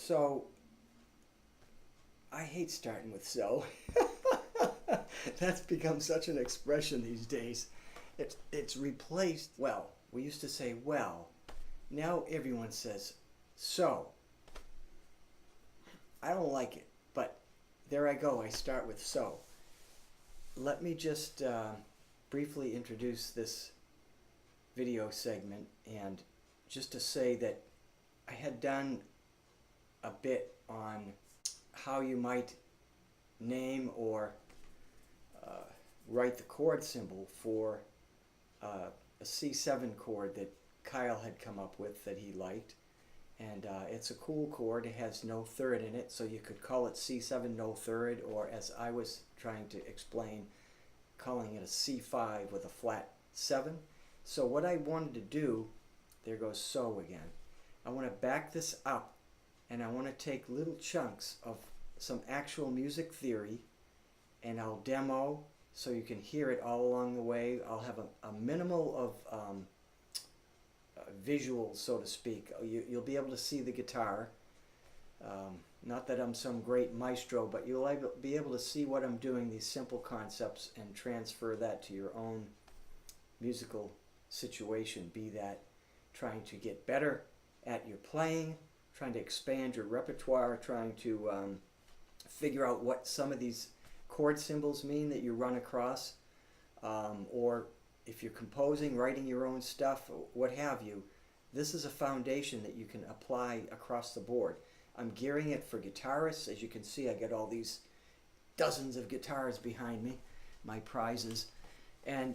So, I hate starting with so. That's become such an expression these days. It's replaced, well. We used to say well. Now everyone says so. I don't like it, but there I go. I start with so. Let me just briefly introduce this video segment, and just to say that I had done a bit on how you might name or write the chord symbol for a C7 chord that Kyle had come up with that he liked. And it's a cool chord. It has no third in it, so you could call it C7 no third, or as I was trying to explain, calling it a C5 with a flat 7. So what I wanted to do, there goes so again, I want to back this up, and I want to take little chunks of some actual music theory, and I'll demo so you can hear it all along the way. I'll have a minimal of visuals, so to speak. You'll be able to see the guitar. Not that I'm some great maestro, but you'll be able to see what I'm doing, these simple concepts, and transfer that to your own musical situation, be that trying to get better at your playing, trying to expand your repertoire, trying to figure out what some of these chord symbols mean that you run across, or if you're composing, writing your own stuff, what have you. This is a foundation that you can apply across the board. I'm gearing it for guitarists. As you can see, I got all these dozens of guitars behind me, my prizes. And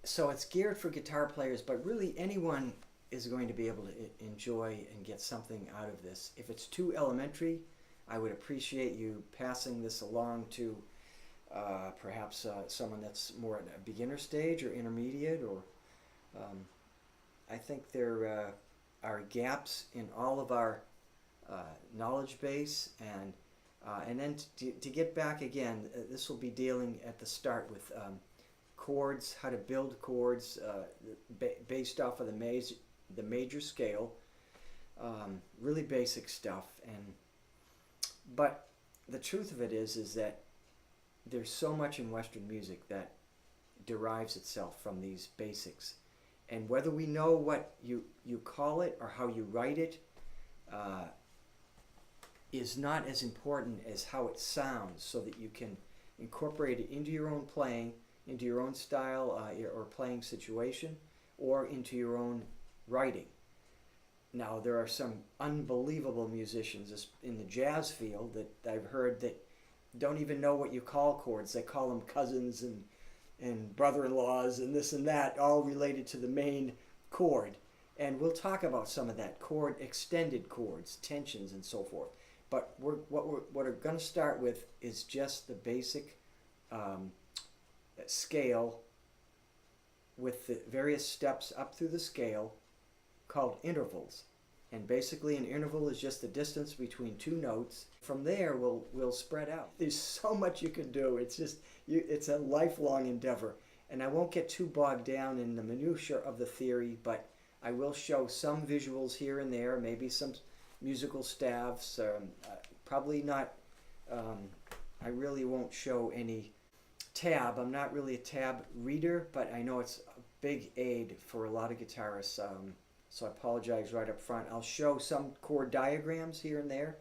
so it's geared for guitar players, but really anyone is going to be able to enjoy and get something out of this. If it's too elementary, I would appreciate you passing this along to perhaps someone that's more at a beginner stage or intermediate, or I think there are gaps in all of our knowledge base, and then to get back again, this will be dealing at the start with chords, how to build chords based off of the major scale, really basic stuff. But the truth of it is that there's so much in Western music that derives itself from these basics, and whether we know what you call it or how you write it is not as important as how it sounds, so that you can incorporate it into your own playing, into your own style or playing situation, or into your own writing. Now, there are some unbelievable musicians in the jazz field that I've heard that don't even know what you call chords. They call them cousins and brother-in-laws and this and that, all related to the main chord. And we'll talk about some of that, extended chords, tensions, and so forth. But what we're going to start with is just the basic scale with the various steps up through the scale called intervals. And basically an interval is just the distance between two notes. From there we'll spread out. There's so much you can do. It's just it's a lifelong endeavor. And I won't get too bogged down in the minutiae of the theory, but I will show some visuals here and there, maybe some musical staffs. Probably not, I really won't show any tab. I'm not really a tab reader, but I know it's a big aid for a lot of guitarists. So I apologize right up front. I'll show some chord diagrams here and there,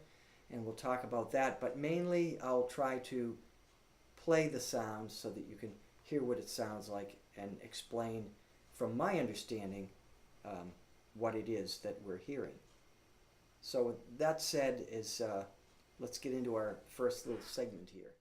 and we'll talk about that. But mainly I'll try to play the sounds so that you can hear what it sounds like and explain from my understanding what it is that we're hearing. So with that said, let's get into our first little segment here.